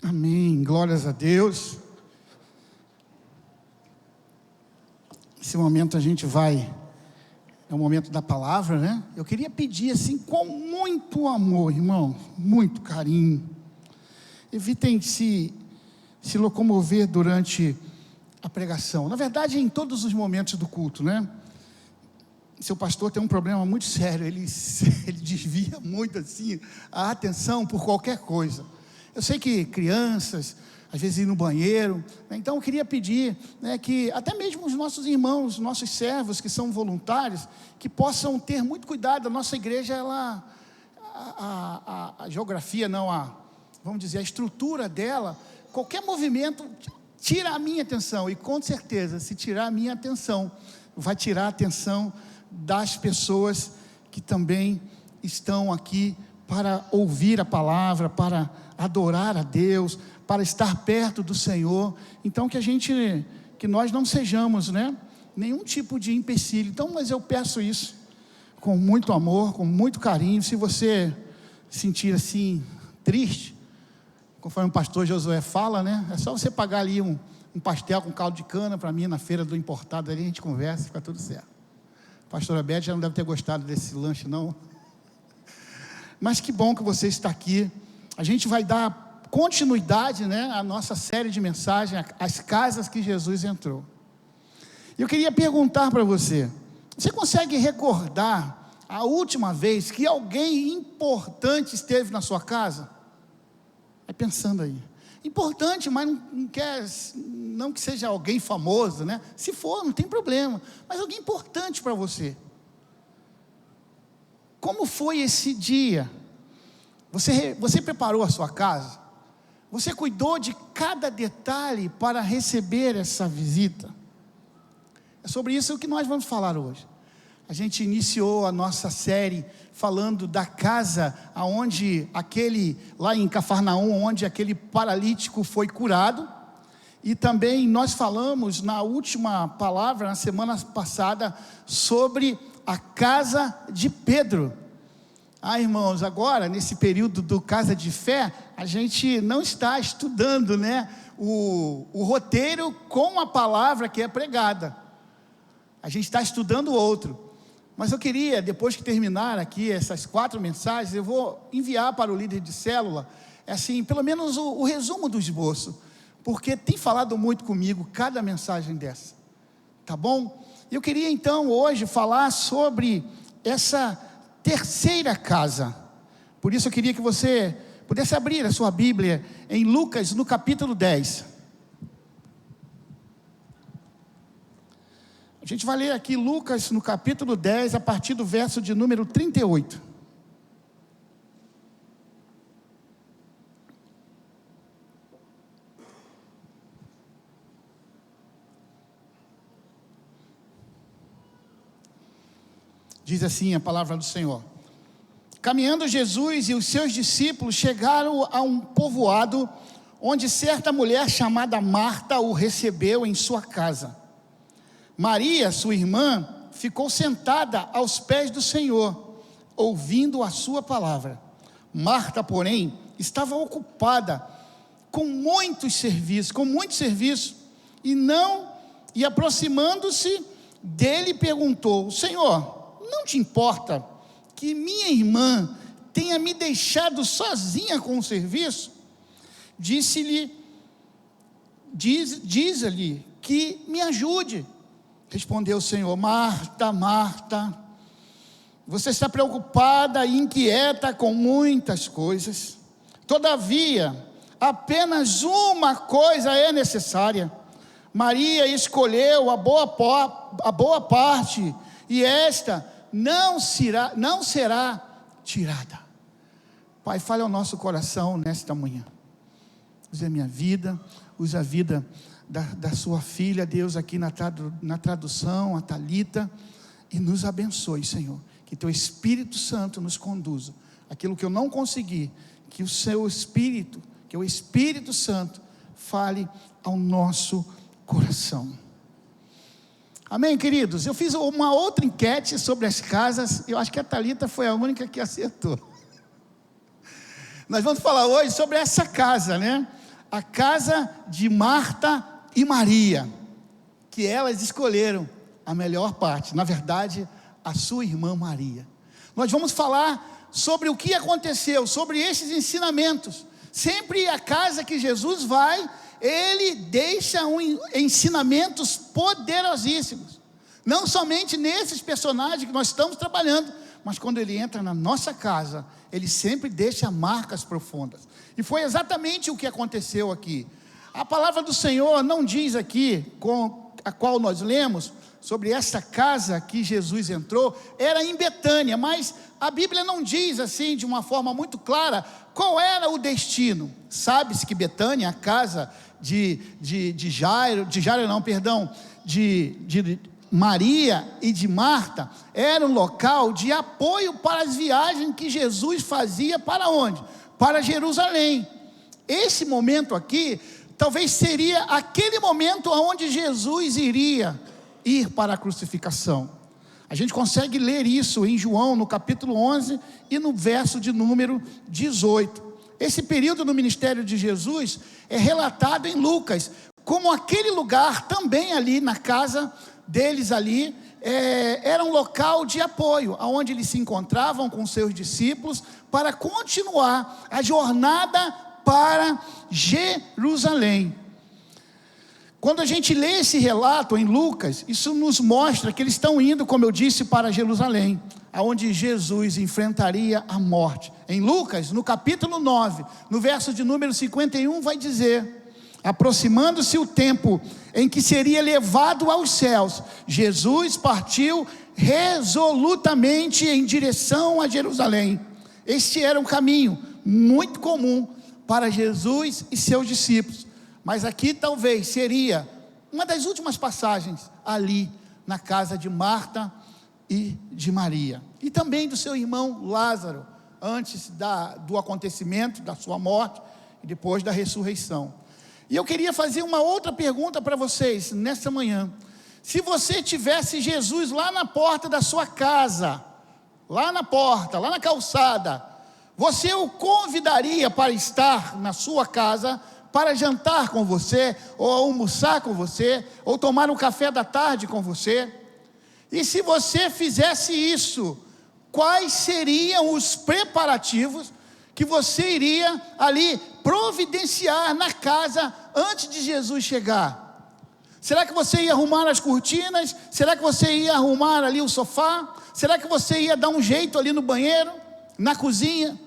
Amém, glórias a Deus. Esse momento a gente vai, é o momento da palavra, né? Eu queria pedir assim, com muito amor, irmão, muito carinho. Evitem se locomover durante a pregação. Na verdade, em todos os momentos do culto, né? Seu pastor tem um problema muito sério, ele desvia muito assim a atenção por qualquer coisa. Eu sei que crianças, às vezes ir no banheiro, né? Então eu queria pedir, né, que até mesmo os nossos irmãos, nossos servos que são voluntários, que possam ter muito cuidado. A nossa igreja, ela, a geografia, não, vamos dizer, a estrutura dela, qualquer movimento tira a minha atenção, e com certeza, se tirar a minha atenção, vai tirar a atenção das pessoas que também estão aqui para ouvir a palavra, para adorar a Deus, para estar perto do Senhor. Então que nós não sejamos, né, nenhum tipo de empecilho. Então, mas eu peço isso com muito amor, com muito carinho. Se você sentir assim triste, conforme o pastor Josué fala, né, é só você pagar ali um pastel com caldo de cana para mim na feira do importado, ali a gente conversa, fica tudo certo. A pastora Beth já não deve ter gostado desse lanche, não. Mas que bom que você está aqui. A gente vai dar continuidade, né, à nossa série de mensagens, as casas que Jesus entrou. Eu queria perguntar para você: você consegue recordar a última vez que alguém importante esteve na sua casa? Vai pensando aí. Importante, mas não que seja alguém famoso, né? Se for, não tem problema, mas alguém importante para você. Como foi esse dia? Você preparou a sua casa? Você cuidou de cada detalhe para receber essa visita? É sobre isso que nós vamos falar hoje. A gente iniciou a nossa série falando da casa aonde lá em Cafarnaum, onde aquele paralítico foi curado. E também nós falamos na última palavra, na semana passada, sobre a casa de Pedro. Irmãos, agora, nesse período do Casa de Fé, a gente não está estudando, né, o roteiro com a palavra que é pregada. A gente está estudando outro. Mas eu queria, depois que terminar aqui essas 4 mensagens, eu vou enviar para o líder de célula, assim, pelo menos o resumo do esboço, porque tem falado muito comigo cada mensagem dessa, tá bom? Eu queria então hoje falar sobre essa terceira casa. Por isso eu queria que você pudesse abrir a sua Bíblia em Lucas, no capítulo 10. A gente vai ler aqui Lucas no capítulo 10, a partir do verso de número 38. Diz assim a palavra do Senhor: caminhando Jesus e os seus discípulos chegaram a um povoado, onde certa mulher chamada Marta o recebeu em sua casa. Maria, sua irmã, ficou sentada aos pés do Senhor, ouvindo a sua palavra. Marta, porém, estava ocupada com muito serviço, e aproximando-se dele, perguntou: Senhor, não te importa que minha irmã tenha me deixado sozinha com o serviço? Diz-lhe que me ajude. Respondeu o Senhor: Marta, Marta, você está preocupada e inquieta com muitas coisas. Todavia, apenas uma coisa é necessária. Maria escolheu a boa parte, e esta não será tirada. Pai, fale ao nosso coração nesta manhã. Use a minha vida, use a vida da sua filha, Deus, aqui na tradução, a Thalita, e nos abençoe, Senhor, que teu Espírito Santo nos conduza. Aquilo que eu não consegui, que o Espírito Santo fale ao nosso coração. Amém, queridos? Eu fiz uma outra enquete sobre as casas, eu acho que a Thalita foi a única que acertou. Nós vamos falar hoje sobre essa casa, né? a casa de Marta e Maria, que elas escolheram a melhor parte, na verdade, a sua irmã Maria. Nós vamos falar sobre o que aconteceu, sobre esses ensinamentos. Sempre a casa que Jesus vai, ele deixa ensinamentos poderosíssimos, não somente nesses personagens que nós estamos trabalhando, mas quando ele entra na nossa casa, ele sempre deixa marcas profundas. E foi exatamente o que aconteceu aqui. A palavra do Senhor não diz aqui, com a qual nós lemos, sobre essa casa que Jesus entrou, era em Betânia, mas a Bíblia não diz assim, de uma forma muito clara, qual era o destino. Sabe-se que Betânia, a casa de Maria e de Marta, era um local de apoio para as viagens que Jesus fazia para onde? Para Jerusalém. Esse momento aqui, talvez seria aquele momento onde Jesus iria ir para a crucificação. A gente consegue ler isso em João, no capítulo 11 e no verso de número 18. Esse período no ministério de Jesus é relatado em Lucas, como aquele lugar também ali na casa deles ali, era um local de apoio, onde eles se encontravam com seus discípulos, para continuar a jornada para Jerusalém. Quando a gente lê esse relato em Lucas, isso nos mostra que eles estão indo, como eu disse, para Jerusalém, aonde Jesus enfrentaria a morte. Em Lucas, no capítulo 9, no verso de número 51, vai dizer: aproximando-se o tempo em que seria levado aos céus, Jesus partiu resolutamente em direção a Jerusalém. Este era um caminho muito comum para Jesus e seus discípulos, mas aqui talvez seria uma das últimas passagens ali na casa de Marta e de Maria, e também do seu irmão Lázaro, antes do acontecimento da sua morte e depois da ressurreição. E eu queria fazer uma outra pergunta para vocês nessa manhã. Se você tivesse Jesus lá na porta da sua casa, lá na porta, lá na calçada, você o convidaria para estar na sua casa, para jantar com você, ou almoçar com você, ou tomar um café da tarde com você? E se você fizesse isso, quais seriam os preparativos que você iria ali providenciar na casa antes de Jesus chegar? Será que você ia arrumar as cortinas? Será que você ia arrumar ali o sofá? Será que você ia dar um jeito ali no banheiro, na cozinha?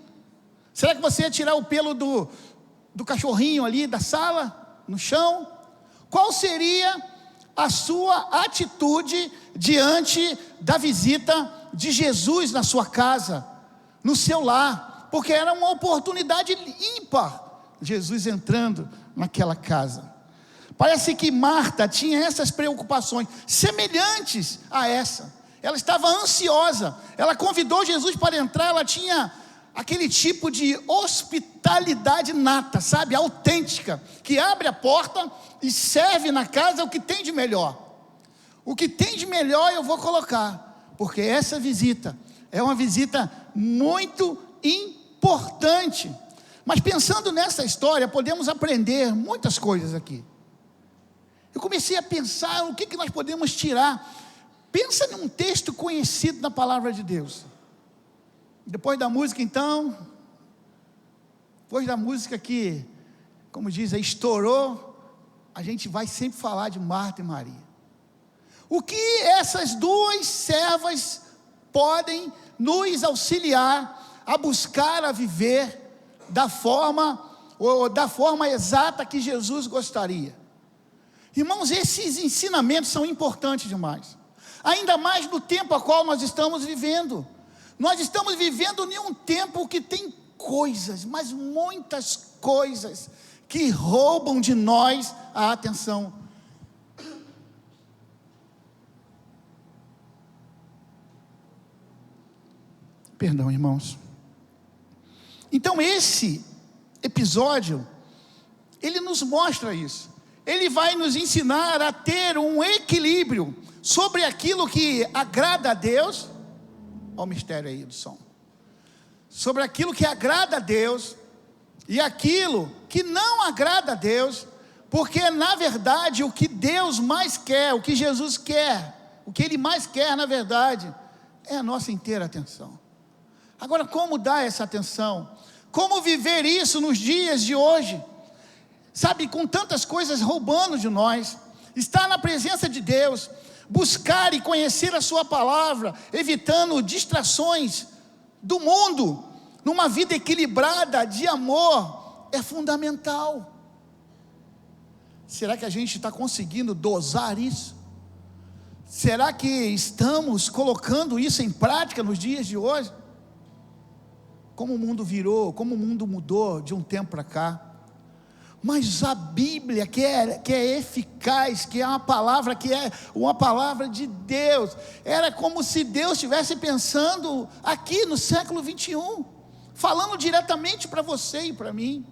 Será que você ia tirar o pelo do cachorrinho ali da sala, no chão? Qual seria a sua atitude diante da visita de Jesus na sua casa, no seu lar? Porque era uma oportunidade ímpar, Jesus entrando naquela casa. Parece que Marta tinha essas preocupações, semelhantes a essa. Ela estava ansiosa, ela convidou Jesus para entrar, ela tinha aquele tipo de hospitalidade nata, sabe, autêntica, que abre a porta e serve na casa o que tem de melhor. O que tem de melhor eu vou colocar, porque essa visita é uma visita muito importante. Mas pensando nessa história, podemos aprender muitas coisas aqui. Eu comecei a pensar o que nós podemos tirar. Pensa num texto conhecido na palavra de Deus. Depois da música, então, depois da música que, como diz, estourou, a gente vai sempre falar de Marta e Maria. O que essas duas servas podem nos auxiliar a buscar a viver da forma exata que Jesus gostaria? Irmãos, esses ensinamentos são importantes demais, ainda mais no tempo a qual nós estamos vivendo. Nós estamos vivendo em um tempo que tem coisas, mas muitas coisas, que roubam de nós a atenção. Perdão, irmãos. Então esse episódio, ele nos mostra isso. Ele vai nos ensinar a ter um equilíbrio sobre aquilo que agrada a Deus. Olha o mistério aí do som. Sobre aquilo que agrada a Deus e aquilo que não agrada a Deus, porque na verdade o que Deus mais quer, o que Jesus quer, o que Ele mais quer na verdade, é a nossa inteira atenção. Agora, como dar essa atenção? Como viver isso nos dias de hoje? Sabe, com tantas coisas roubando de nós, estar na presença de Deus, buscar e conhecer a sua palavra, evitando distrações do mundo, numa vida equilibrada de amor, é fundamental. Será que a gente está conseguindo dosar isso? Será que estamos colocando isso em prática nos dias de hoje? Como o mundo virou, como o mundo mudou de um tempo para cá. Mas a Bíblia, que é eficaz, que é uma palavra de Deus, era como se Deus estivesse pensando aqui no século 21, falando diretamente para você e para mim.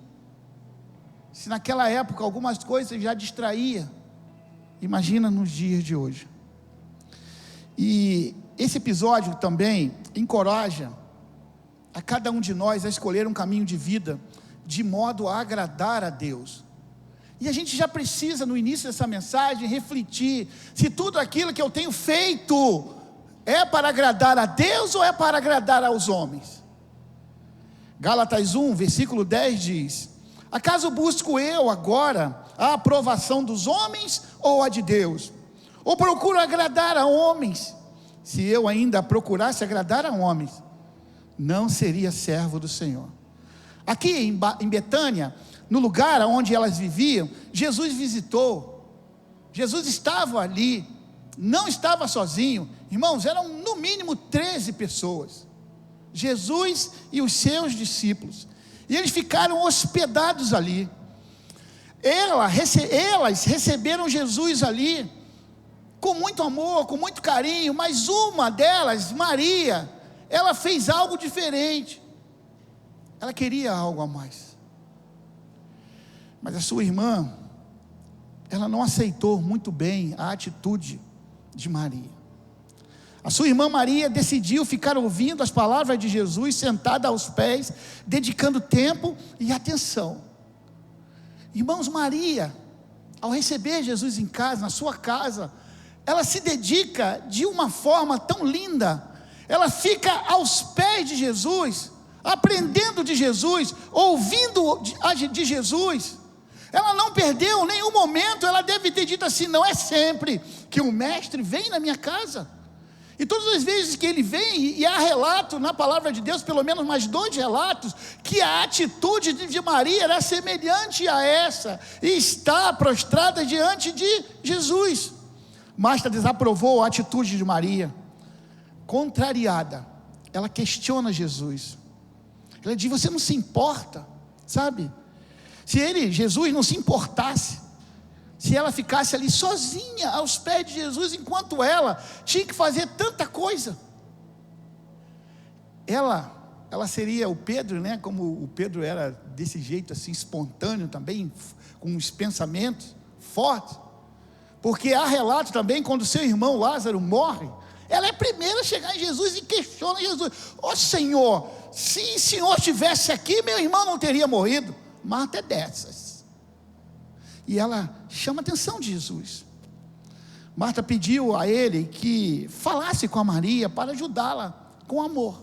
Se naquela época algumas coisas já distraía, imagina nos dias de hoje. E esse episódio também encoraja a cada um de nós a escolher um caminho de vida de modo a agradar a Deus. E a gente já precisa, no início dessa mensagem, refletir se tudo aquilo que eu tenho feito é para agradar a Deus ou é para agradar aos homens. Gálatas 1, versículo 10 diz: acaso busco eu agora a aprovação dos homens ou a de Deus? Ou procuro agradar a homens? Se eu ainda procurasse agradar a homens, não seria servo do Senhor. Aqui em Betânia, no lugar onde elas viviam, Jesus visitou. Jesus estava ali, não estava sozinho. Irmãos, eram no mínimo 13 pessoas. Jesus e os seus discípulos. E eles ficaram hospedados ali. Elas receberam Jesus ali com muito amor, com muito carinho, mas uma delas, Maria, ela fez algo diferente. Ela queria algo a mais. Mas a sua irmã, ela não aceitou muito bem a atitude de Maria. A sua irmã Maria decidiu ficar ouvindo as palavras de Jesus, sentada aos pés, dedicando tempo e atenção. Irmãos, Maria, ao receber Jesus em casa, na sua casa, ela se dedica de uma forma tão linda. Ela fica aos pés de Jesus, aprendendo de Jesus, ouvindo de Jesus. Ela não perdeu nenhum momento. Ela deve ter dito assim: não é sempre que o mestre vem na minha casa. E todas as vezes que ele vem, e há relato na palavra de Deus, pelo menos mais 2 relatos, que a atitude de Maria era semelhante a essa, e está prostrada diante de Jesus. Marta desaprovou a atitude de Maria. Contrariada, ela questiona Jesus. Ela diz: você não se importa, sabe? Se Jesus não se importasse, se ela ficasse ali sozinha aos pés de Jesus, enquanto ela tinha que fazer tanta coisa, ela seria o Pedro, né? Como o Pedro era desse jeito assim, espontâneo também, com os pensamentos fortes. Porque há relato também, quando seu irmão Lázaro morre, ela é a primeira a chegar em Jesus e questiona Jesus: ó Senhor, se o Senhor estivesse aqui, meu irmão não teria morrido. Marta é dessas. E ela chama a atenção de Jesus. Marta pediu a ele que falasse com a Maria para ajudá-la com amor.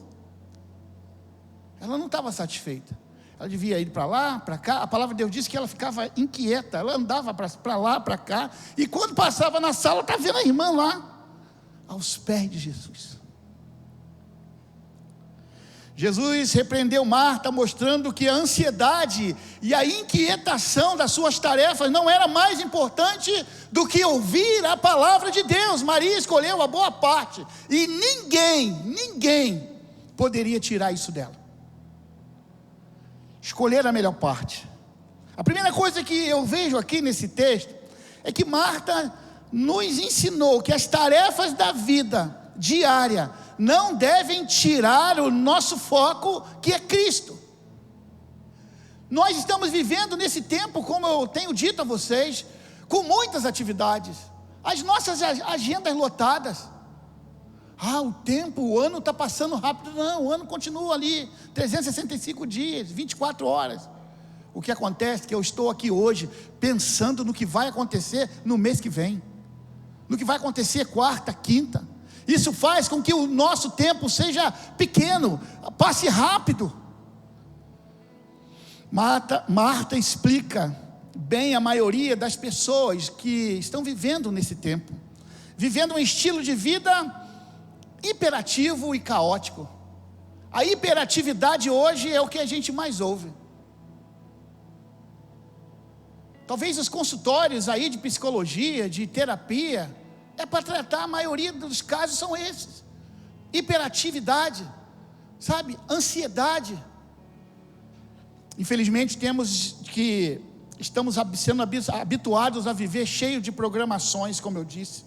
Ela não estava satisfeita. Ela devia ir para lá, para cá. A palavra de Deus diz que ela ficava inquieta. Ela andava para lá, para cá. E quando passava na sala, está vendo a irmã lá, aos pés de Jesus. Jesus repreendeu Marta, mostrando que a ansiedade e a inquietação das suas tarefas não era mais importante do que ouvir a palavra de Deus. Maria escolheu a boa parte, e ninguém poderia tirar isso dela. Escolher a melhor parte. A primeira coisa que eu vejo aqui nesse texto é que Marta nos ensinou que as tarefas da vida diária não devem tirar o nosso foco, que é Cristo. Nós estamos vivendo nesse tempo, como eu tenho dito a vocês, com muitas atividades, as nossas agendas lotadas. O ano está passando rápido. Não, o ano continua ali, 365 dias, 24 horas. O que acontece é que eu estou aqui hoje pensando no que vai acontecer no mês que vem, no que vai acontecer quarta, quinta. Isso faz com que o nosso tempo seja pequeno, passe rápido. Marta explica bem a maioria das pessoas que estão vivendo nesse tempo, vivendo um estilo de vida hiperativo e caótico. A hiperatividade hoje é o que a gente mais ouve. Talvez os consultórios aí de psicologia, de terapia, é para tratar, a maioria dos casos são esses: hiperatividade, sabe, ansiedade. Infelizmente estamos sendo habituados a viver cheio de programações, como eu disse.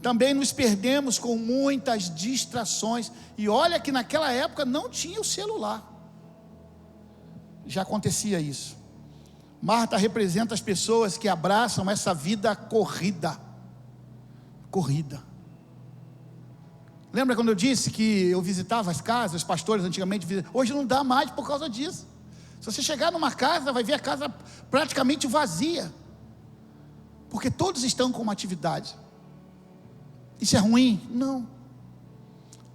Também nos perdemos com muitas distrações, e olha que naquela época não tinha o celular, já acontecia isso. Marta representa as pessoas que abraçam essa vida corrida. Lembra quando eu disse que eu visitava as casas, os pastores antigamente visitavam? Hoje não dá mais por causa disso. Se você chegar numa casa, vai ver a casa praticamente vazia, porque todos estão com uma atividade. Isso é ruim? Não.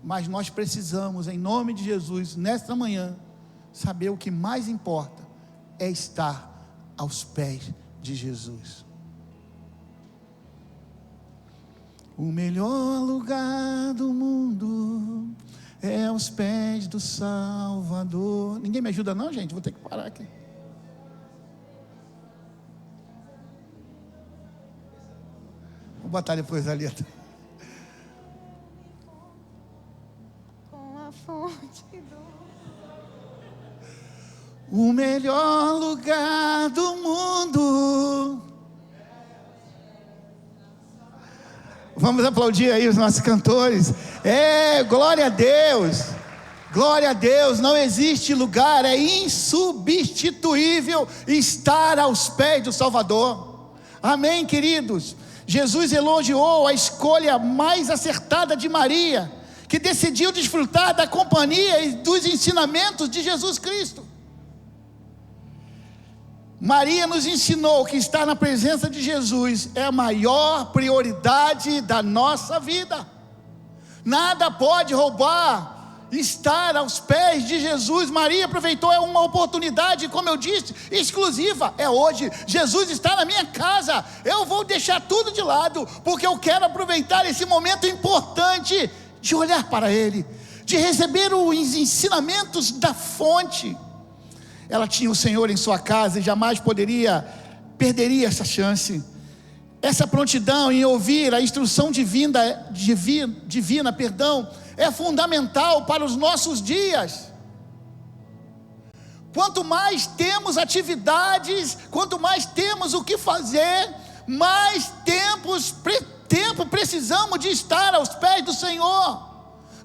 Mas nós precisamos, em nome de Jesus, nesta manhã, saber o que mais importa é estar aos pés de Jesus. O melhor lugar do mundo é aos pés do Salvador. Ninguém me ajuda não, gente? Vou ter que parar aqui. Vou botar depois a letra. Com a fonte do... O melhor lugar do mundo. Vamos aplaudir aí os nossos cantores. Glória a Deus. Glória a Deus. Não existe lugar, é insubstituível estar aos pés do Salvador. Amém, queridos? Jesus elogiou a escolha mais acertada de Maria, que decidiu desfrutar da companhia e dos ensinamentos de Jesus Cristo. Maria nos ensinou que estar na presença de Jesus é a maior prioridade da nossa vida. Nada pode roubar estar aos pés de Jesus. Maria aproveitou uma oportunidade, como eu disse, exclusiva. É hoje. Jesus está na minha casa. Eu vou deixar tudo de lado, porque eu quero aproveitar esse momento importante de olhar para Ele, de receber os ensinamentos da fonte. Ela tinha o Senhor em sua casa e jamais perderia essa chance. Essa prontidão em ouvir a instrução divina, é fundamental para os nossos dias. Quanto mais temos atividades, quanto mais temos o que fazer, mais tempo precisamos de estar aos pés do Senhor.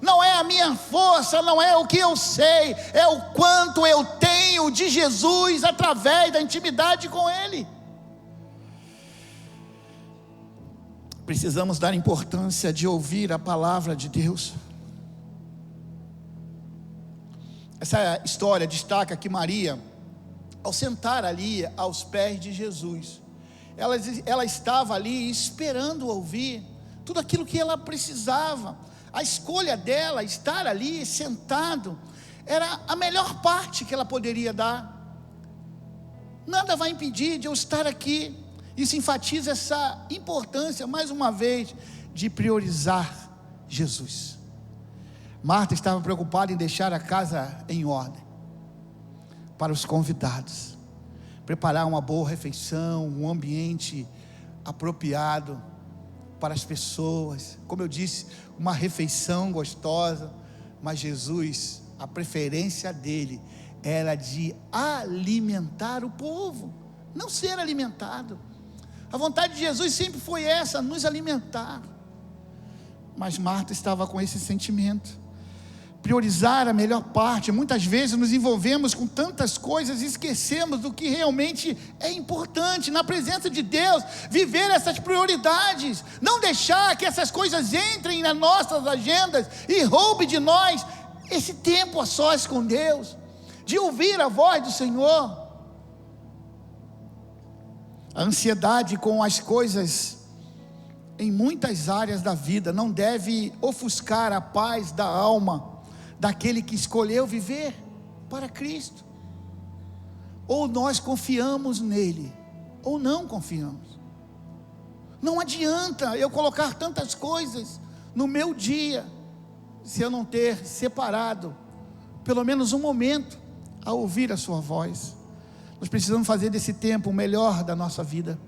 Não é a minha força, não é o que eu sei, é o quanto eu tenho de Jesus através da intimidade com Ele. Precisamos dar importância de ouvir a palavra de Deus. Essa história destaca que Maria, ao sentar ali aos pés de Jesus, ela estava ali esperando ouvir tudo aquilo que ela precisava. A escolha dela, estar ali sentado, era a melhor parte que ela poderia dar. Nada vai impedir de eu estar aqui. Isso enfatiza essa importância, mais uma vez, de priorizar Jesus. Marta estava preocupada em deixar a casa em ordem para os convidados, preparar uma boa refeição, um ambiente apropriado para as pessoas, como eu disse, uma refeição gostosa. Mas Jesus, a preferência dele era de alimentar o povo, não ser alimentado. A vontade de Jesus sempre foi essa, nos alimentar. Mas Marta estava com esse sentimento. Priorizar a melhor parte. Muitas vezes nos envolvemos com tantas coisas e esquecemos do que realmente é importante. Na presença de Deus, viver essas prioridades, não deixar que essas coisas entrem nas nossas agendas e roubem de nós esse tempo a sós com Deus, de ouvir a voz do Senhor. A ansiedade com as coisas em muitas áreas da vida não deve ofuscar a paz da alma daquele que escolheu viver para Cristo. Ou nós confiamos nele, ou não confiamos. Não adianta eu colocar tantas coisas no meu dia, se eu não ter separado pelo menos um momento a ouvir a sua voz. Nós precisamos fazer desse tempo o melhor da nossa vida.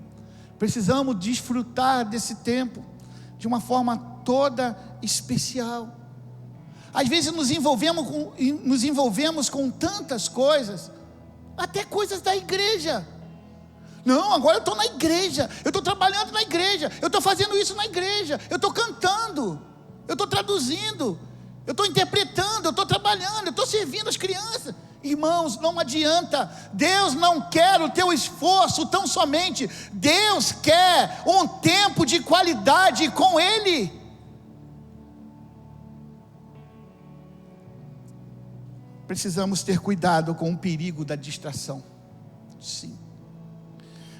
Precisamos desfrutar desse tempo de uma forma toda especial. Às vezes nos envolvemos com tantas coisas, até coisas da igreja. Não, agora eu estou na igreja, eu estou trabalhando na igreja, eu estou fazendo isso na igreja, eu estou cantando, eu estou traduzindo, eu estou interpretando, eu estou trabalhando, eu estou servindo as crianças. Irmãos, não adianta. Deus não quer o teu esforço tão somente. Deus quer um tempo de qualidade com Ele. Precisamos ter cuidado com o perigo da distração. Sim.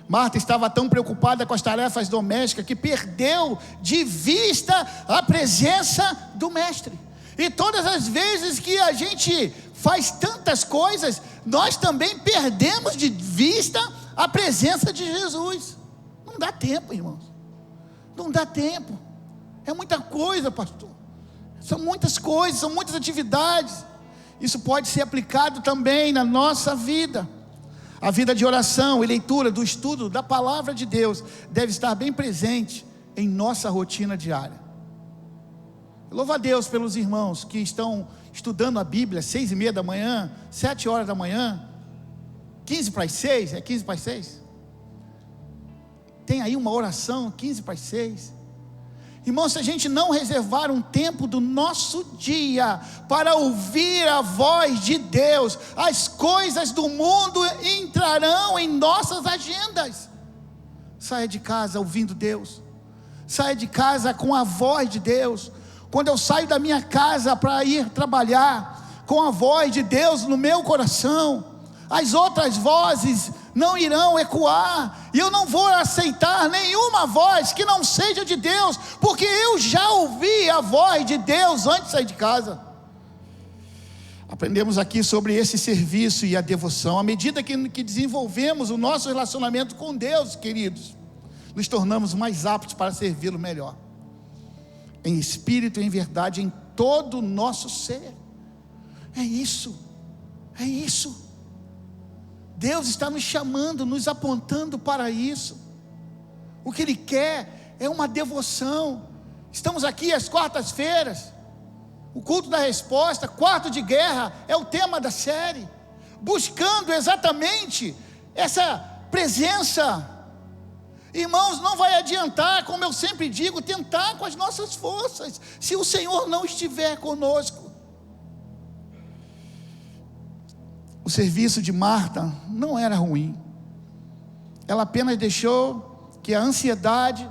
Marta estava tão preocupada com as tarefas domésticas que perdeu de vista a presença do Mestre. E todas as vezes que a gente faz tantas coisas, nós também perdemos de vista a presença de Jesus. Não dá tempo, irmãos. Não dá tempo. É muita coisa, pastor. São muitas coisas, são muitas atividades. Isso pode ser aplicado também na nossa vida. A vida de oração e leitura do estudo da palavra de Deus deve estar bem presente em nossa rotina diária. Louvo a Deus pelos irmãos que estão estudando a Bíblia 6:30 da manhã, 7 horas da manhã, 15 para as 6, é 15 para as 6? Tem aí uma oração, 15 para as 6. Irmãos, se a gente não reservar um tempo do nosso dia para ouvir a voz de Deus, as coisas do mundo entrarão em nossas agendas. Saia de casa ouvindo Deus, saia de casa com a voz de Deus. Quando eu saio da minha casa para ir trabalhar, com a voz de Deus no meu coração, as outras vozes não irão ecoar, e eu não vou aceitar nenhuma voz que não seja de Deus, porque eu já ouvi a voz de Deus antes de sair de casa. Aprendemos aqui sobre esse serviço e a devoção. À medida que desenvolvemos o nosso relacionamento com Deus, queridos, nos tornamos mais aptos para servi-lo melhor, em espírito e em verdade, em todo o nosso ser. É isso. Deus está nos chamando, nos apontando para isso. O que Ele quer é uma devoção. Estamos aqui às quartas-feiras, o culto da resposta, quarto de guerra, é o tema da série, buscando exatamente essa presença. Irmãos, não vai adiantar, como eu sempre digo, tentar com as nossas forças, se o Senhor não estiver conosco. O serviço de Marta não era ruim. Ela apenas deixou que a ansiedade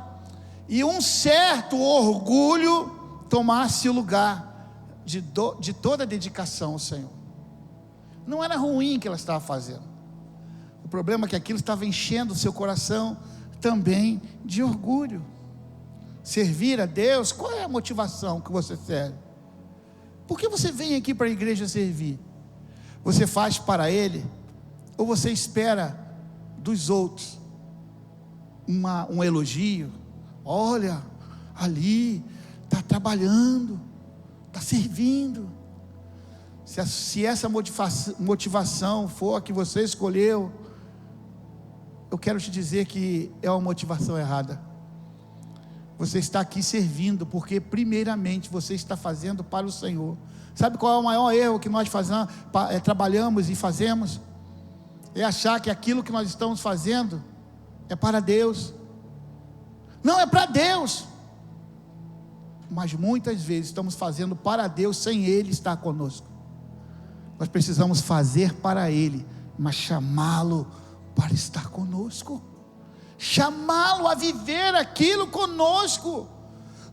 e um certo orgulho tomasse o lugar de toda a dedicação ao Senhor. Não era ruim o que ela estava fazendo. O problema é que aquilo estava enchendo o seu coração também de orgulho. Servir a Deus, qual é a motivação que você serve? Por que você vem aqui para a igreja servir? Você faz para Ele, ou você espera dos outros um elogio? Olha, ali está trabalhando, está servindo. Se essa motivação for a que você escolheu, eu quero te dizer que é uma motivação errada. Você está aqui servindo porque primeiramente você está fazendo para o Senhor. Sabe qual é o maior erro que nós trabalhamos e fazemos? É achar que aquilo que nós estamos fazendo é para Deus. Não é para Deus, mas muitas vezes estamos fazendo para Deus sem Ele estar conosco. Nós precisamos fazer para Ele, mas chamá-lo para estar conosco, chamá-lo a viver aquilo conosco.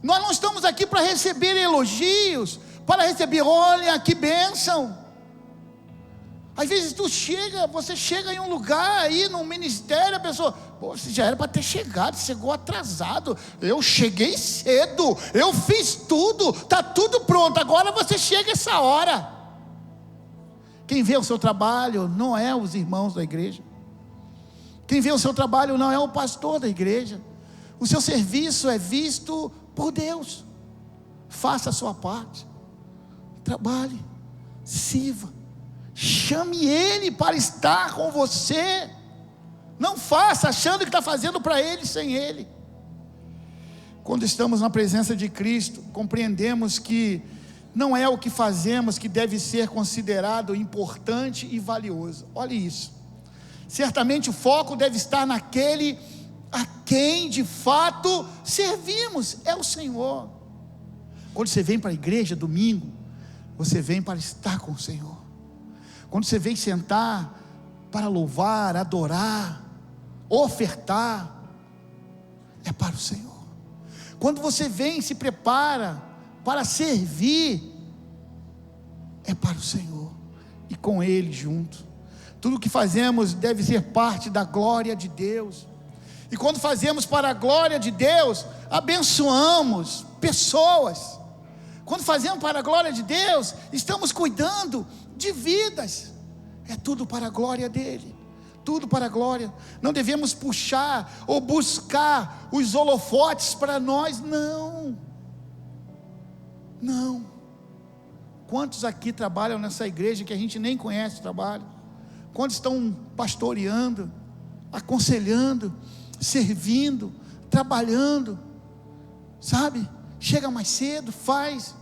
Nós não estamos aqui para receber elogios, para receber, olha que bênção. Às vezes você chega em um lugar aí, num ministério, a pessoa, pô, você já era para ter chegado, chegou atrasado. Eu cheguei cedo, eu fiz tudo, está tudo pronto, agora você chega essa hora. Quem vê o seu trabalho não é os irmãos da igreja. Quem vê o seu trabalho não é o pastor da igreja. O seu serviço é visto por Deus. Faça a sua parte, trabalhe, sirva. Chame Ele para estar com você. Não faça achando que está fazendo para Ele sem Ele. Quando estamos na presença de Cristo, compreendemos que não é o que fazemos que deve ser considerado importante e valioso. Olha isso. Certamente o foco deve estar naquele a quem de fato servimos, é o Senhor. Quando você vem para a igreja domingo, você vem para estar com o Senhor. Quando você vem sentar para louvar, adorar, ofertar, é para o Senhor. Quando você vem e se prepara para servir, é para o Senhor, e com Ele junto. Tudo que fazemos deve ser parte da glória de Deus. E quando fazemos para a glória de Deus, abençoamos pessoas. Quando fazemos para a glória de Deus, estamos cuidando de vidas. É tudo para a glória dele, tudo para a glória. Não devemos puxar ou buscar os holofotes para nós, não. Quantos aqui trabalham nessa igreja que a gente nem conhece o trabalho? Quantos estão pastoreando, aconselhando, servindo, trabalhando, sabe? Chega mais cedo, faz,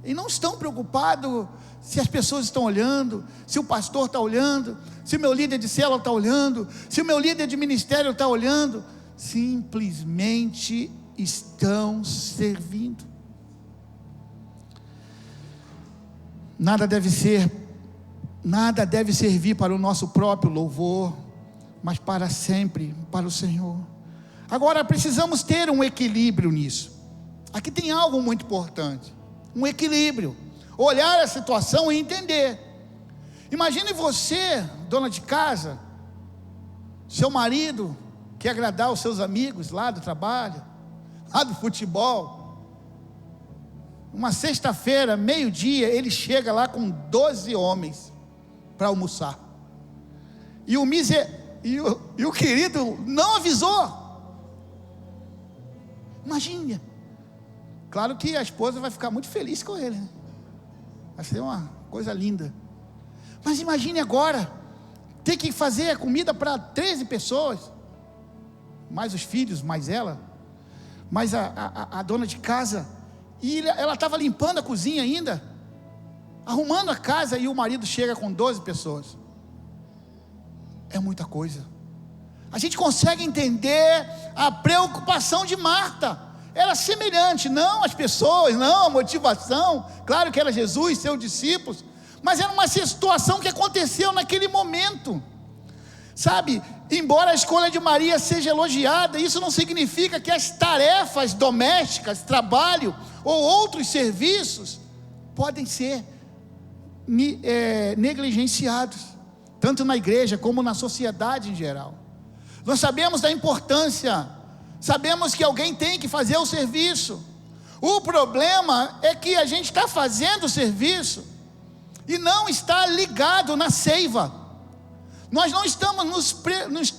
e não estão preocupados se as pessoas estão olhando, se o pastor está olhando, se o meu líder de célula está olhando, se o meu líder de ministério está olhando. Simplesmente estão servindo. Nada deve servir para o nosso próprio louvor, mas para sempre, para o Senhor. Agora precisamos ter um equilíbrio nisso. Aqui tem algo muito importante, um equilíbrio. Olhar a situação e entender. Imagine você, dona de casa, seu marido quer agradar os seus amigos lá do trabalho, lá do futebol. Uma sexta-feira, meio-dia, ele chega lá com 12 homens para almoçar. E o querido não avisou. Imagine. Claro que a esposa vai ficar muito feliz com ele, né? Vai ser uma coisa linda. Mas imagine agora, ter que fazer a comida para 13 pessoas, mais os filhos, mais ela, mais a dona de casa, e ela estava limpando a cozinha ainda, arrumando a casa, e o marido chega com 12 pessoas. É muita coisa. A gente consegue entender a preocupação de Marta. Era semelhante, não as pessoas, não a motivação, claro que era Jesus, seus discípulos, mas era uma situação que aconteceu naquele momento, sabe? Embora a escolha de Maria seja elogiada, isso não significa que as tarefas domésticas, trabalho ou outros serviços podem ser negligenciados, tanto na igreja como na sociedade em geral. Nós sabemos da importância, sabemos que alguém tem que fazer o serviço. O problema é que a gente está fazendo o serviço e não está ligado na seiva. Nós não estamos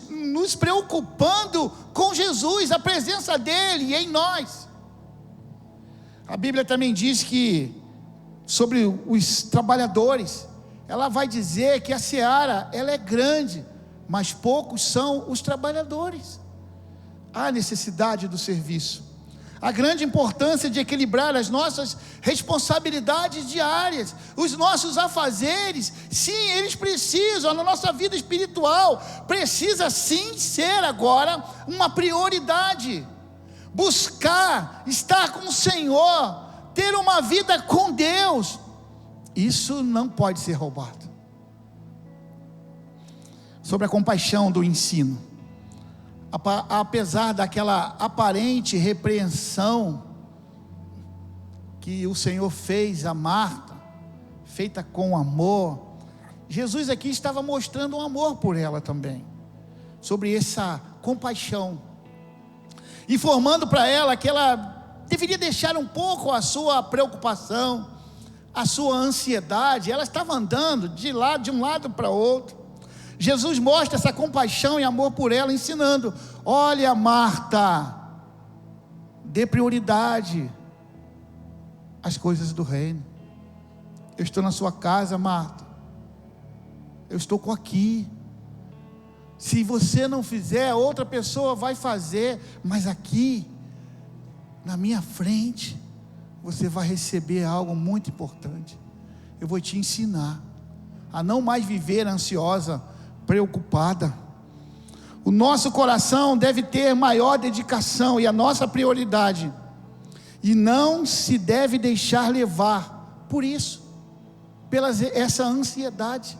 nos preocupando com Jesus, a presença dele em nós. A Bíblia também diz que sobre os trabalhadores, ela vai dizer que a seara, ela é grande, mas poucos são os trabalhadores. Há necessidade do serviço, a grande importância de equilibrar as nossas responsabilidades diárias, os nossos afazeres. Sim, eles precisam, na nossa vida espiritual, precisa sim ser agora uma prioridade. Buscar estar com o Senhor, ter uma vida com Deus, isso não pode ser roubado. Sobre a compaixão do ensino, apesar daquela aparente repreensão que o Senhor fez a Marta, feita com amor, Jesus aqui estava mostrando um amor por ela também, sobre essa compaixão, informando para ela que ela deveria deixar um pouco a sua preocupação, a sua ansiedade. Ela estava andando de um lado para outro. Jesus mostra essa compaixão e amor por ela, ensinando: olha, Marta, dê prioridade às coisas do reino. Eu estou na sua casa, Marta, eu estou aqui. Se você não fizer, outra pessoa vai fazer, mas aqui, na minha frente, você vai receber algo muito importante. Eu vou te ensinar a não mais viver ansiosa, preocupada. O nosso coração deve ter maior dedicação e a nossa prioridade, e não se deve deixar levar por isso, essa ansiedade.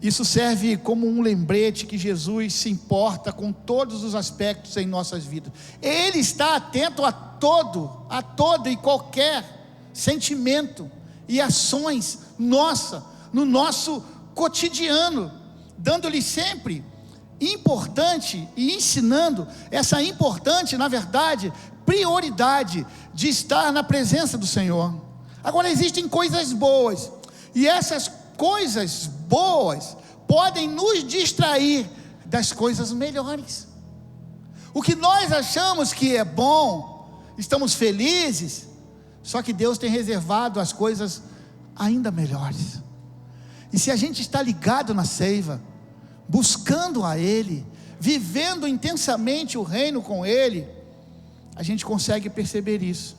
Isso serve como um lembrete que Jesus se importa com todos os aspectos em nossas vidas. Ele está atento a todo e qualquer sentimento e ações no nosso cotidiano, dando-lhe sempre importante e ensinando essa importante, na verdade, prioridade de estar na presença do Senhor. Agora, existem coisas boas, e essas coisas boas podem nos distrair das coisas melhores. O que nós achamos que é bom, estamos felizes, só que Deus tem reservado as coisas ainda melhores. E se a gente está ligado na seiva, buscando a Ele, vivendo intensamente o reino com Ele, a gente consegue perceber isso.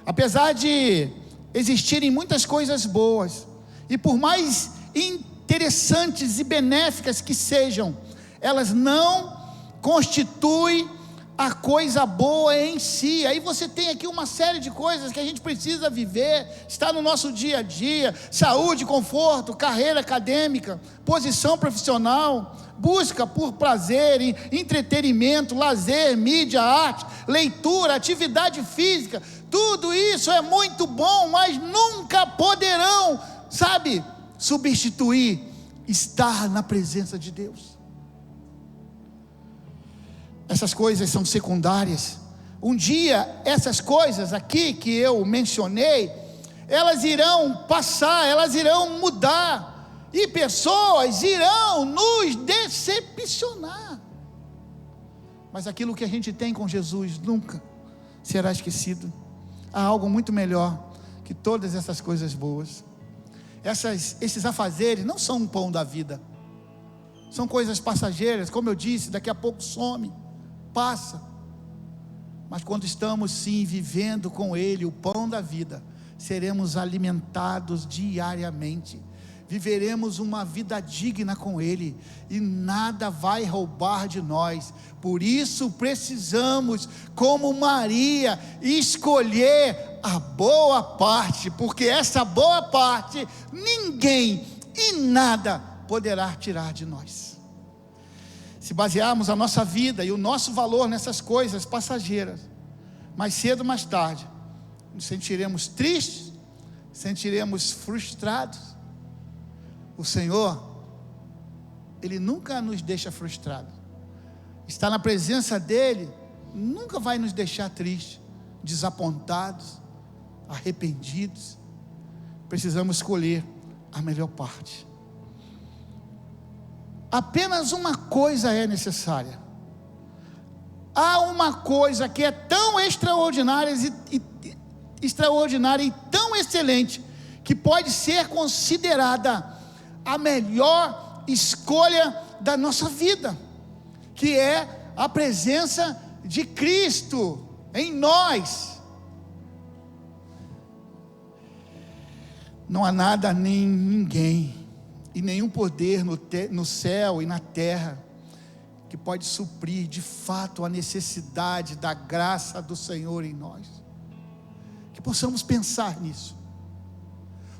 Apesar de existirem muitas coisas boas, e por mais interessantes e benéficas que sejam, elas não constituem a coisa boa em si. Aí você tem aqui uma série de coisas que a gente precisa viver, está no nosso dia a dia: saúde, conforto, carreira acadêmica, posição profissional, busca por prazer, entretenimento, lazer, mídia, arte, leitura, atividade física. Tudo isso é muito bom, mas nunca poderão, substituir estar na presença de Deus. Essas coisas são secundárias. Um dia essas coisas aqui que eu mencionei, elas irão passar, elas irão mudar, e pessoas irão nos decepcionar, mas aquilo que a gente tem com Jesus nunca será esquecido. Há algo muito melhor que todas essas coisas boas. Esses afazeres não são um pão da vida, são coisas passageiras. Como eu disse, daqui a pouco some, passa. Mas quando estamos sim vivendo com Ele, o pão da vida, seremos alimentados diariamente, viveremos uma vida digna com Ele, e nada vai roubar de nós. Por isso precisamos, como Maria, escolher a boa parte, porque essa boa parte ninguém e nada poderá tirar de nós. Se basearmos a nossa vida e o nosso valor nessas coisas passageiras, mais cedo ou mais tarde nos sentiremos tristes, sentiremos frustrados. O Senhor, Ele nunca nos deixa frustrados. Estar na presença dEle nunca vai nos deixar tristes, desapontados, arrependidos. Precisamos escolher a melhor parte. Apenas uma coisa é necessária. Há uma coisa que é tão extraordinária e tão excelente, que pode ser considerada a melhor escolha da nossa vida, que é a presença de Cristo em nós. Não há nada nem ninguém e nenhum poder no céu e na terra que pode suprir de fato a necessidade da graça do Senhor em nós. Que possamos pensar nisso.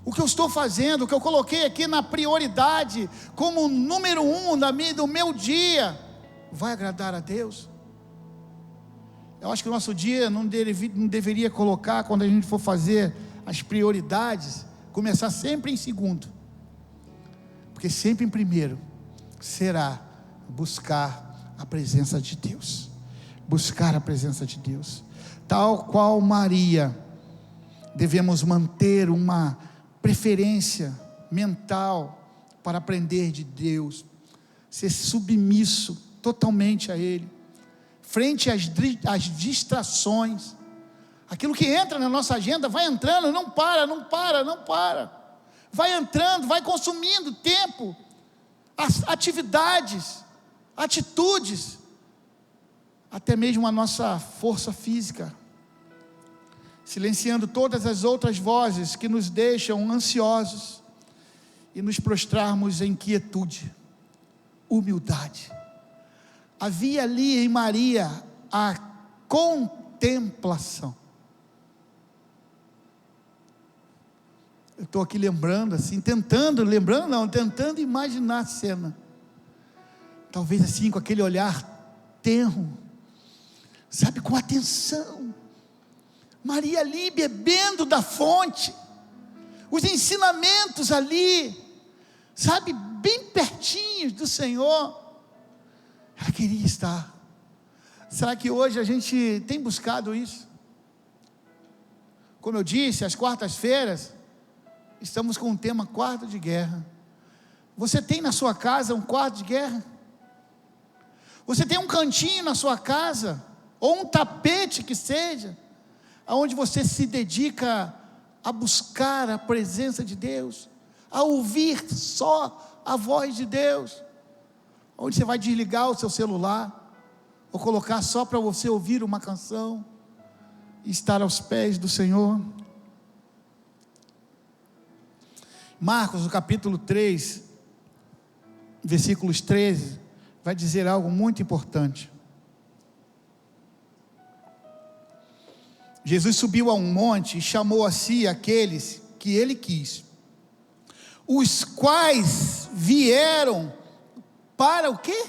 O que eu estou fazendo, o que eu coloquei aqui na prioridade, como número 1 do meu dia, vai agradar a Deus? Eu acho que o nosso dia não deveria colocar, quando a gente for fazer as prioridades, começar sempre em segundo, porque sempre em primeiro será buscar a presença de Deus, buscar a presença de Deus. Tal qual Maria, devemos manter uma preferência mental para aprender de Deus, ser submisso totalmente a Ele, frente às distrações. Aquilo que entra na nossa agenda vai entrando, não para, vai entrando, vai consumindo tempo, as atividades, atitudes, até mesmo a nossa força física, silenciando todas as outras vozes que nos deixam ansiosos, e nos prostrarmos em quietude, humildade. Havia ali em Maria a contemplação. Eu estou aqui lembrando assim, tentando imaginar a cena, talvez assim, com aquele olhar tenro, sabe, com atenção, Maria ali bebendo da fonte, os ensinamentos ali, sabe, bem pertinho do Senhor. Ela queria estar. Será que hoje a gente tem buscado isso? Como eu disse, às quartas-feiras estamos com o tema quarto de guerra. Você tem na sua casa um quarto de guerra? Você tem um cantinho na sua casa, ou um tapete que seja, aonde você se dedica a buscar a presença de Deus, a ouvir só a voz de Deus, onde você vai desligar o seu celular, ou colocar só para você ouvir uma canção, e estar aos pés do Senhor. Marcos, no capítulo 3, versículos 13, vai dizer algo muito importante. Jesus subiu a um monte e chamou a si aqueles que ele quis, os quais vieram para o quê?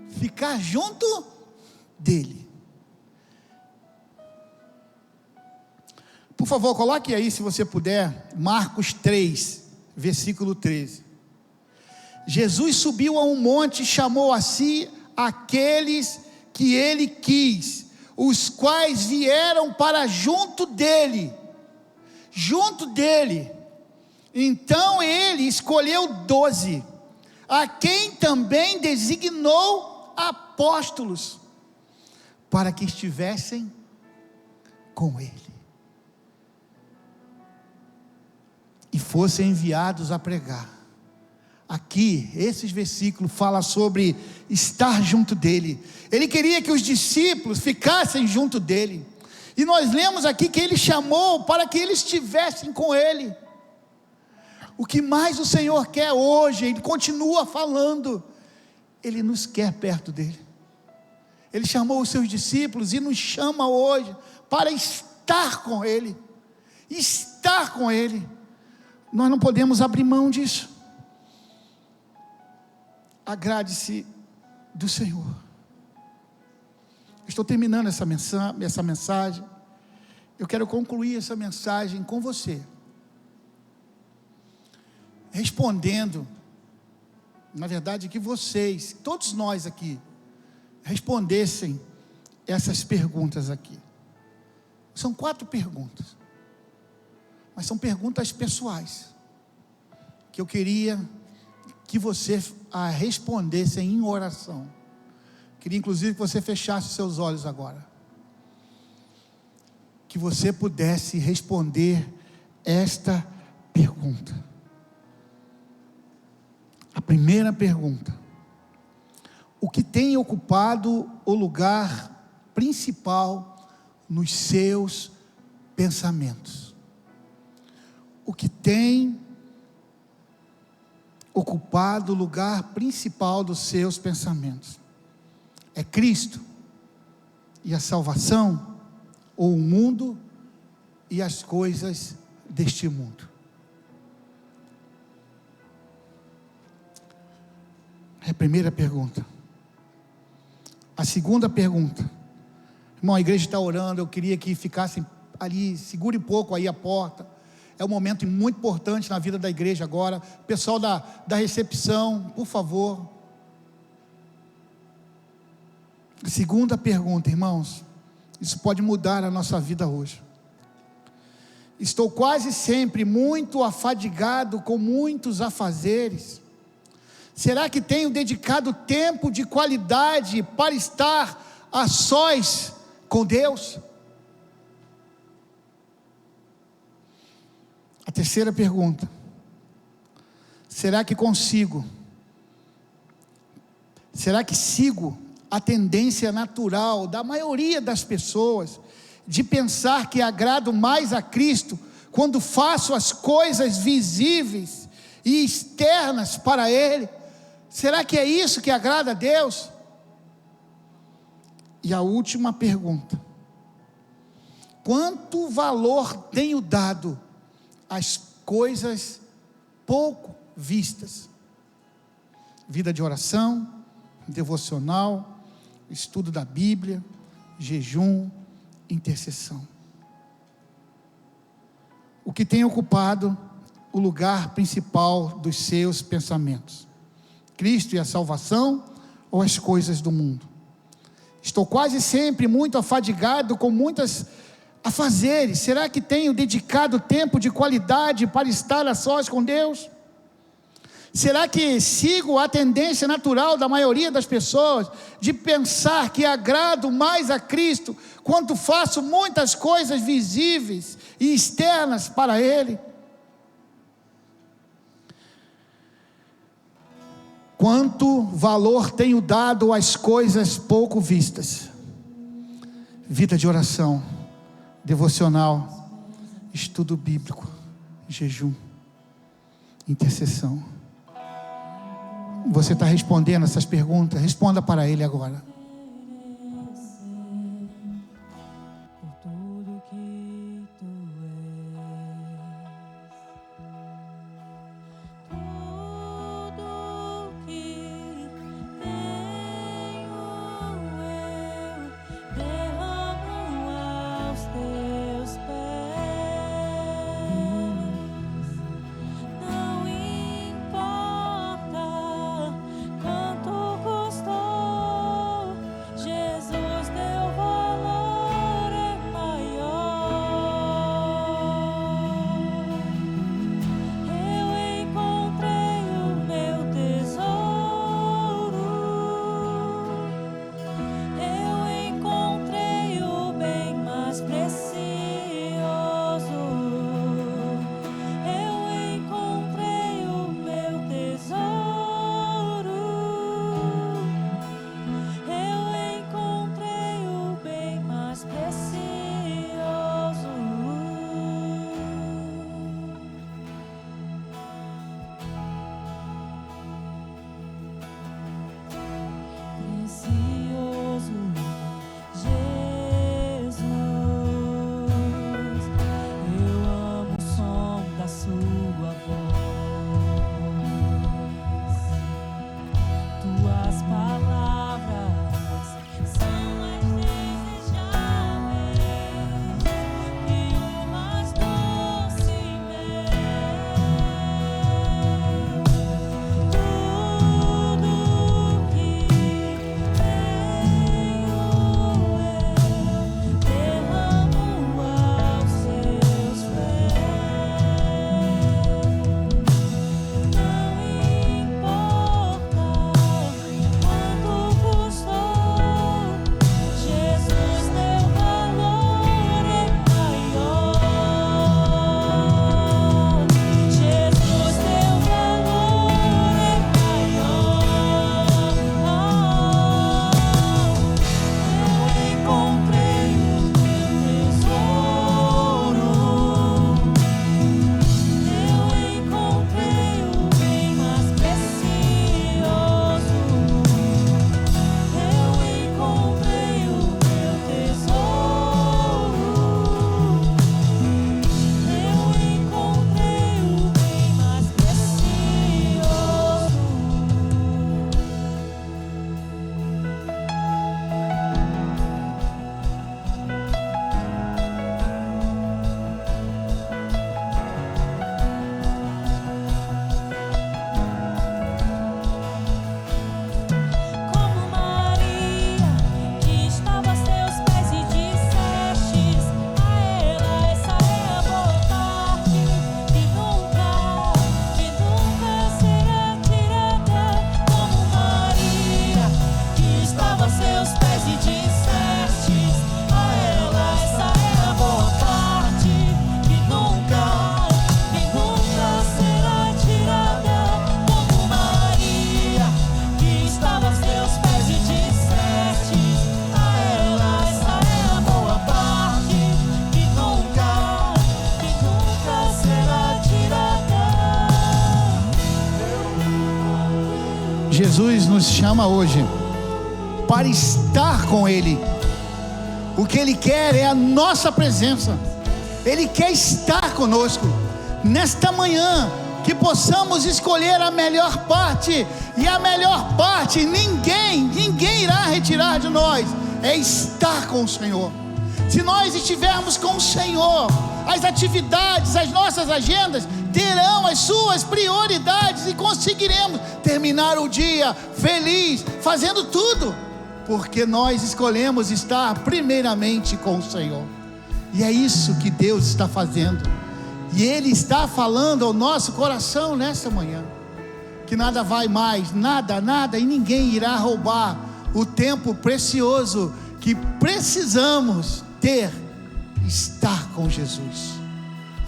Ficar junto dele. Por favor, coloque aí, se você puder, Marcos 3, versículo 13. Jesus subiu a um monte e chamou a si aqueles que ele quis, os quais vieram para junto dele. Então ele escolheu 12, a quem também designou apóstolos, para que estivessem com ele, e fossem enviados a pregar. Aqui, esses versículos falam sobre estar junto dele. Ele queria que os discípulos ficassem junto dele, e nós lemos aqui que ele chamou para que eles estivessem com ele. O que mais o Senhor quer hoje, ele continua falando, ele nos quer perto dele. Ele chamou os seus discípulos e nos chama hoje para estar com ele, nós não podemos abrir mão disso. Agrade-se do Senhor. Estou terminando essa mensagem. Eu quero concluir essa mensagem com você, respondendo, na verdade, que vocês, todos nós aqui, respondessem essas perguntas aqui. São 4 perguntas, mas são perguntas pessoais, que eu queria que você a respondesse em oração. Queria inclusive que você fechasse seus olhos agora, que você pudesse responder esta pergunta. A primeira pergunta: o que tem ocupado o lugar principal nos seus pensamentos? O que tem ocupado o lugar principal dos seus pensamentos? É Cristo e a salvação, ou o mundo e as coisas deste mundo? É a primeira pergunta. A segunda pergunta: irmão, a igreja está orando, eu queria que ficassem ali, segure um pouco aí a porta. É um momento muito importante na vida da igreja agora. Pessoal da recepção, por favor. Segunda pergunta, irmãos. Isso pode mudar a nossa vida hoje. Estou quase sempre muito afadigado com muitos afazeres. Será que tenho dedicado tempo de qualidade para estar a sós com Deus? A terceira pergunta: será que sigo a tendência natural da maioria das pessoas de pensar que agrado mais a Cristo quando faço as coisas visíveis e externas para Ele? Será que é isso que agrada a Deus? E a última pergunta: quanto valor tenho dado às coisas pouco vistas? Vida de oração, devocional, estudo da Bíblia, jejum, intercessão. O que tem ocupado o lugar principal dos seus pensamentos? Cristo e a salvação ou as coisas do mundo? Estou quase sempre muito afadigado com muitas afazeres. Será que tenho dedicado tempo de qualidade para estar a sós com Deus? Será que sigo a tendência natural da maioria das pessoas de pensar que agrado mais a Cristo quando faço muitas coisas visíveis e externas para Ele? Quanto valor tenho dado às coisas pouco vistas? Vida de oração, devocional, estudo bíblico, jejum, intercessão. Você está respondendo essas perguntas? Responda para Ele agora. Por tudo que tu tudo que tenho eu derramo aos teus pés. Não importa quanto custou, Jesus nos chama hoje para estar com Ele. O que Ele quer é a nossa presença. Ele quer estar conosco. Nesta manhã, que possamos escolher a melhor parte. E a melhor parte, ninguém irá retirar de nós. É estar com o Senhor. Se nós estivermos com o Senhor, as atividades, as nossas agendas terão as suas prioridades e conseguiremos terminar o dia feliz, fazendo tudo, porque nós escolhemos estar primeiramente com o Senhor. E é isso que Deus está fazendo, e Ele está falando ao nosso coração nessa manhã, que nada vai mais, nada e ninguém irá roubar o tempo precioso que precisamos ter, estar com Jesus.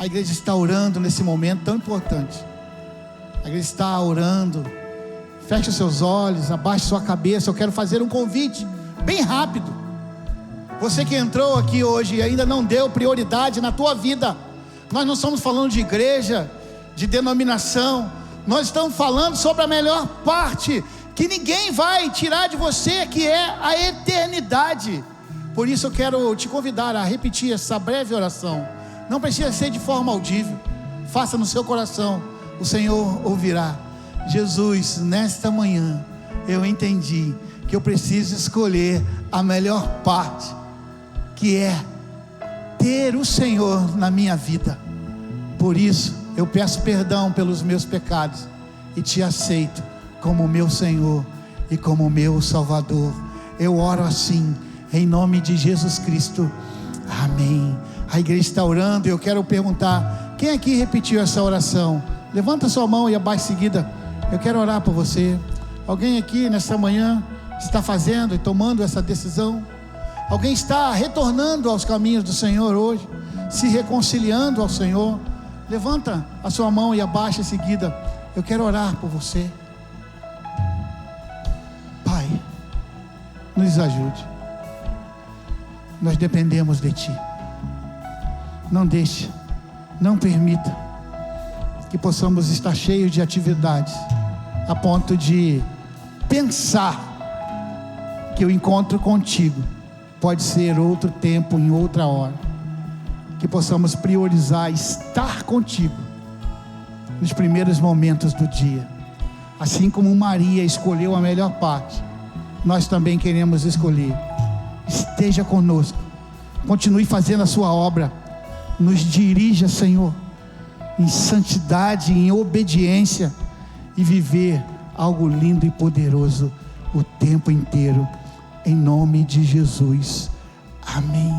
A igreja está orando nesse momento tão importante. A igreja está orando. Feche os seus olhos, abaixe sua cabeça. Eu quero fazer um convite bem rápido. Você que entrou aqui hoje e ainda não deu prioridade na tua vida. Nós não estamos falando de igreja, de denominação. Nós estamos falando sobre a melhor parte, que ninguém vai tirar de você, que é a eternidade. Por isso eu quero te convidar a repetir essa breve oração. Não precisa ser de forma audível. Faça no seu coração. O Senhor ouvirá. Jesus, nesta manhã eu entendi que eu preciso escolher a melhor parte, que é ter o Senhor na minha vida. Por isso eu peço perdão pelos meus pecados e te aceito como meu Senhor e como meu Salvador. Eu oro assim, em nome de Jesus Cristo, amém. A igreja está orando e eu quero perguntar: quem aqui repetiu essa oração? Levanta sua mão e abaixe em seguida. Eu quero orar por você. Alguém aqui nessa manhã está fazendo e tomando essa decisão? Alguém está retornando aos caminhos do Senhor hoje, se reconciliando ao Senhor? Levanta a sua mão e abaixa em seguida. Eu quero orar por você. Pai, nos ajude. Nós dependemos de Ti. Não deixe, não permita que possamos estar cheios de atividades a ponto de pensar que o encontro contigo pode ser outro tempo, em outra hora. Que possamos priorizar estar contigo nos primeiros momentos do dia. Assim como Maria escolheu a melhor parte, nós também queremos escolher. Esteja conosco, continue fazendo a sua obra, nos dirija, Senhor, em santidade, em obediência, e viver algo lindo e poderoso o tempo inteiro, em nome de Jesus, amém.